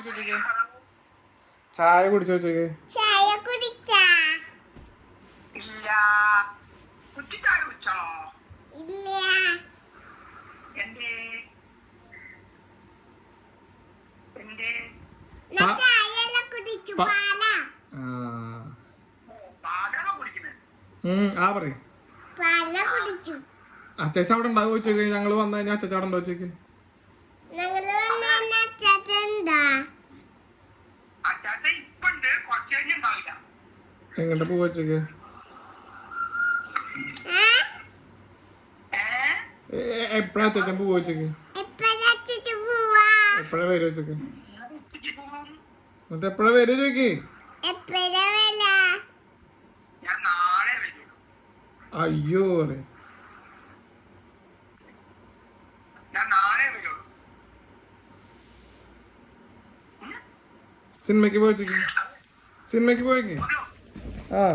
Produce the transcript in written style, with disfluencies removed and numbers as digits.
കുടിച്ചോച്ചേക്ക് ചായ കുടിച്ചോച്ചേക്ക് ചായ കുടിച്ചാ ഇല്ല കുട്ടിച്ചായ കുടിച്ചോ ഇല്ല എന്തേ എന്തേ ചായയെല്ലാം കുടിച്ചു പാലാ പാലാണോ കുടിക്കുന്നത് ആ പറയും പാല കുടിച്ചു അച്ചാച്ച അവിടെ ഉണ്ടാവും ചോദിച്ചോക്ക് ഞങ്ങള് വന്നു കഴിഞ്ഞാൽ അച്ചാച്ച അവിടെ ഉണ്ടാവും ചോദിക്ക് ഞങ്ങള് വന്ന അച്ചാച്ചെന്താ അച്ചാച്ച ഇപ്പൊ ഉണ്ട് കുറച്ച് കഴിഞ്ഞുണ്ടാവില്ല എങ്ങോട്ട് പോവാ ചോദിക്ക് എപ്പഴാ അച്ചാച്ചൻ പോവാ ചോദിക്ക് എപ്പഴാച്ചു പോവാ എപ്പഴാ വരുമോ ചോദിക്ക് എന്നിട്ട് എപ്പഴാ വരുമോ ചോദിക്ക് എപ്പഴാ വല ഞാൻ നാളെ വരും അയ്യോ അതെ ഞാൻ നാളെ വരുള്ളൂ സിനിമയ്ക്ക് പോയിച്ചേക്ക് സിനിമയ്ക്ക് പോയേക്ക് ആ